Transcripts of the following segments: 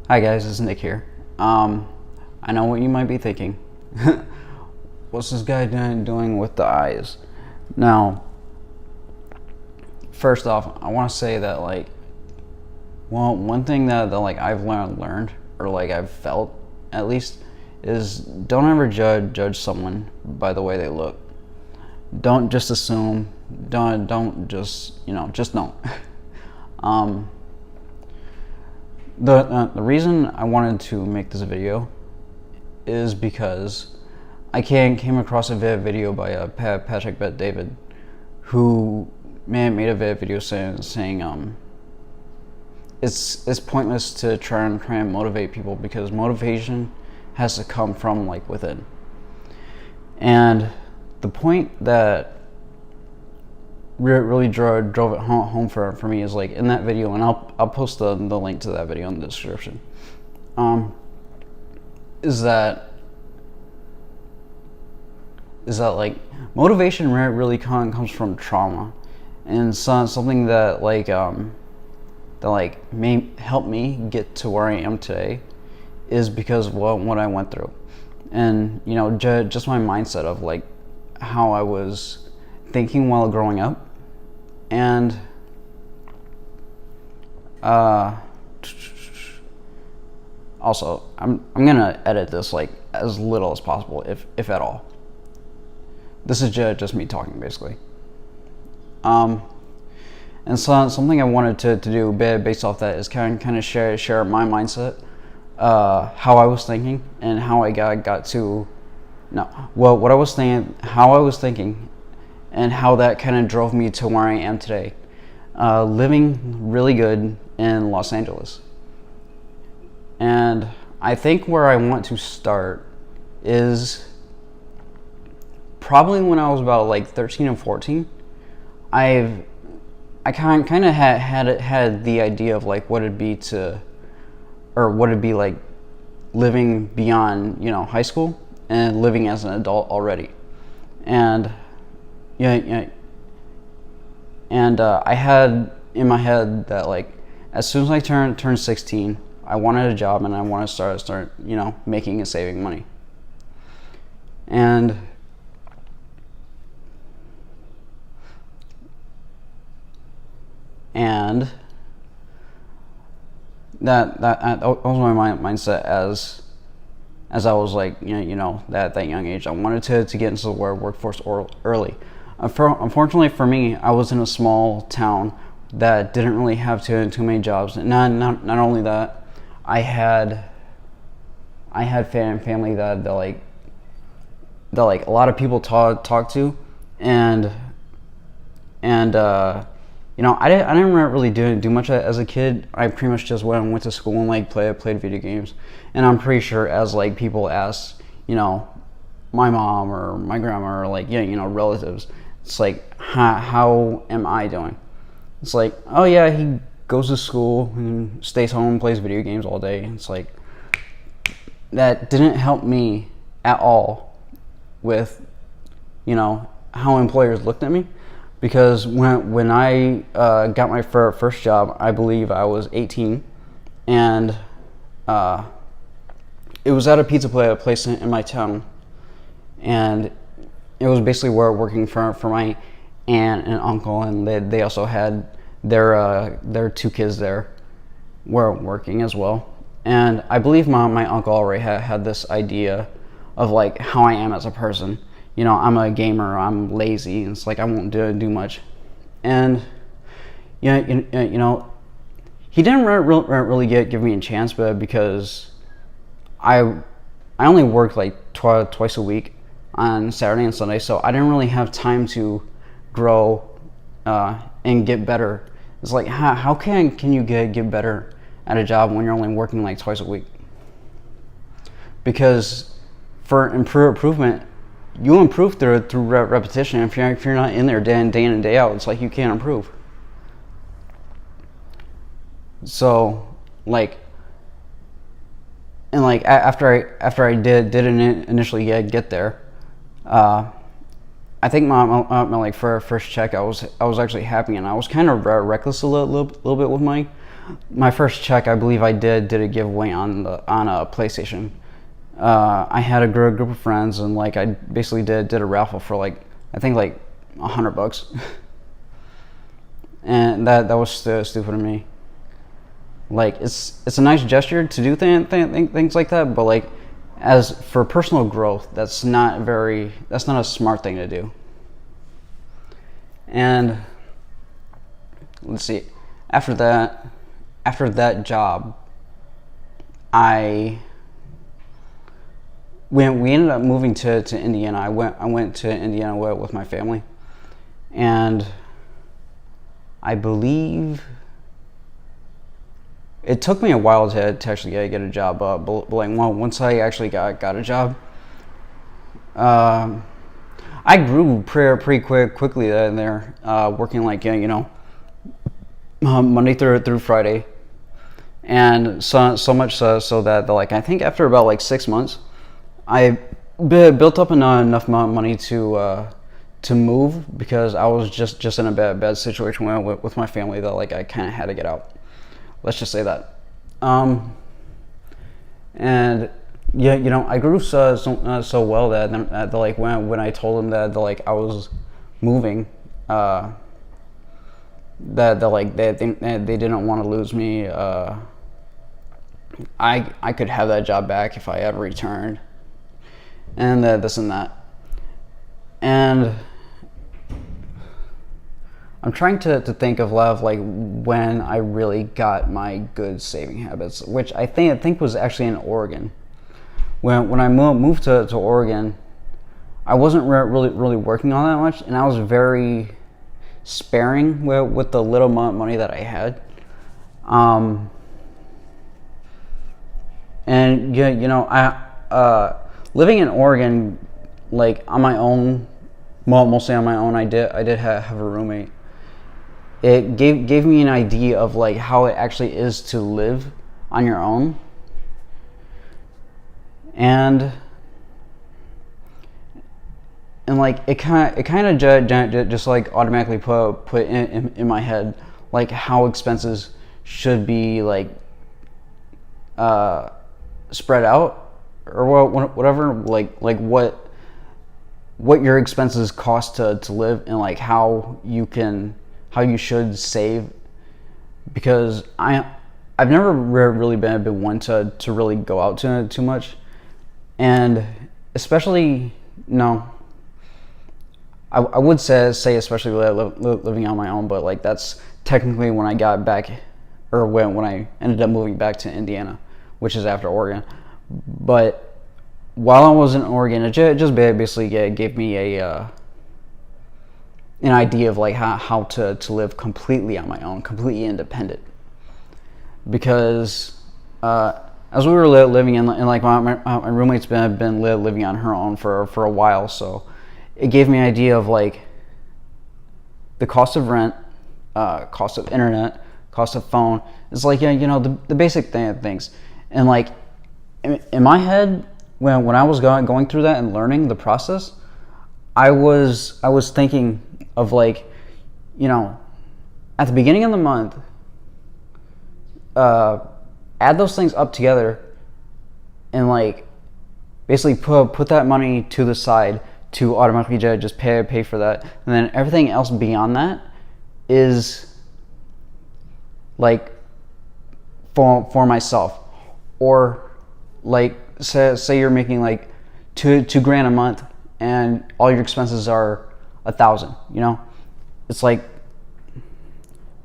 Hi guys, it's Nick here. I know what you might be thinking. What's this guy doing with the eyes? Now, first off, I want to say that one thing that I've learned or I've felt at least is don't ever judge someone by the way they look. Don't just assume. Don't just just don't. The reason I wanted to make this video is because I came across a video by Patrick Bet-David, who made a video saying it's pointless to try and motivate people because motivation has to come from within. And the point that really drove it home for me is in that video, and I'll post the link to that video in the description. Is that motivation really comes from trauma, and something that may help me get to where I am today is because of what I went through, and just my mindset of how I was thinking while growing up. And also I'm gonna edit this as little as possible, if at all. This is just me talking basically. And so something I wanted to do based off that is kind of share my mindset, how I was thinking and how I got to what I was thinking, how I was thinking, and how that kind of drove me to where I am today, living really good in Los Angeles. And I think where I want to start is probably when I was about 13 and 14. I kind of had the idea of what it'd be like living beyond high school and living as an adult already. And I had in my head that as soon as I turned 16, I wanted a job and I wanted to start making and saving money. And that was my mindset as I was that young age. I wanted to get into the workforce early. Unfortunately for me, I was in a small town that didn't really have too many jobs. And not only that, I had family that a lot of people talk to, and I didn't really do much as a kid. I pretty much just went to school and played video games. And I'm pretty sure as people ask my mom or my grandma or relatives, it's how am I doing? It's oh yeah, he goes to school and stays home and plays video games all day. It's that didn't help me at all with how employers looked at me, because when I got my first job, I believe I was 18, and it was at a pizza place in my town, and it was basically working for my aunt and uncle, and they also had their two kids there were working as well. And I believe my uncle already had this idea of how I am as a person. I'm a gamer, I'm lazy, and it's I won't do much. And he didn't really give me a chance, but because I only worked twice a week on Saturday and Sunday, so I didn't really have time to grow and get better. It's how can you get better at a job when you're only working twice a week? Because for improvement, you improve through repetition. If you're not in there day in and day out, it's you can't improve. So after I did initially get there, I think my first check, I was actually happy, and I was kind of reckless a little bit with money. my first check, I believe I did a giveaway on a PlayStation. I had a group of friends, and like I basically did a raffle for like I think like $100, and that was stupid of me. Like it's a nice gesture to do things like that, but like as for personal growth, that's not a smart thing to do. And let's see, after that job, when we ended up moving to Indiana, I went to Indiana with my family, and I believe it took me a while to actually get a job, but like once I actually got a job, I grew pretty quickly there, working like Monday through Friday, and so much so that like I think after about like 6 months, I built up enough money to move, because I was just in a bad situation with my family that like I kind of had to get out. Let's just say that. And yeah, I grew so well that like when I told them that like I was moving, that like they didn't want to lose me. I could have that job back if I ever returned, and this and that. And I'm trying to think of like when I really got my good saving habits, which I think was actually in Oregon. When I moved to Oregon, I wasn't really working on that much, and I was very sparing with the little money that I had. And I living in Oregon, like on my own, mostly on my own. I did have a roommate. It gave me an idea of like how it actually is to live on your own, and like it kind of just like automatically put in my head like how expenses should be like spread out, or whatever, like what your expenses cost to live, and like how you should save. Because I've never really been one to really go out too much, and especially I would say especially living on my own, but like that's technically when I got back, or when I ended up moving back to Indiana, which is after Oregon. But while I was in Oregon, it just basically gave me an idea of like how to live completely on my own, completely independent. Because as we were living in like my roommate's been living on her own for a while, so it gave me an idea of like the cost of rent, cost of internet, cost of phone. It's like the basic things. And like in my head, when I was going through that and learning the process, I was thinking of like, at the beginning of the month, add those things up together, and like basically put that money to the side to automatically just pay for that, and then everything else beyond that is like for myself. Or like say you're making like two grand a month, and all your expenses are 1,000. It's like,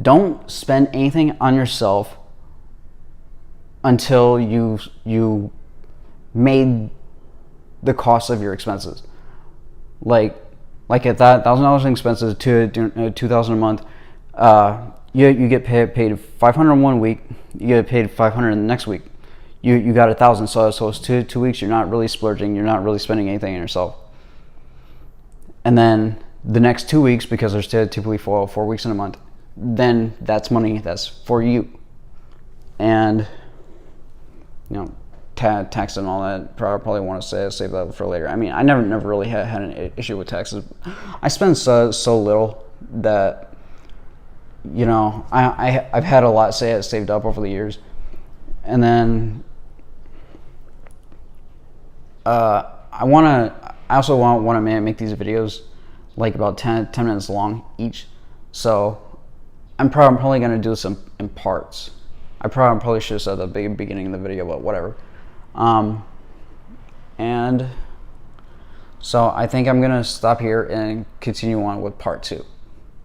don't spend anything on yourself until you made the cost of your expenses. Like at that $1,000 in expenses to $2,000 a month, you get paid 500 one week, you get paid 500 the next week. You got 1,000, so it's 2 weeks. You're not really splurging. You're not really spending anything on yourself. And then the next 2 weeks, because there's typically four weeks in a month, then that's money that's for you. And tax and all that, probably want to save that for later. I mean, I never really had an issue with taxes. I spend so little that you know, I've had a lot saved up over the years. And then I also want to make these videos like about 10 minutes long each. So I'm probably going to do this in parts. I probably should have said at the beginning of the video, but whatever. And so I think I'm going to stop here and continue on with part 2.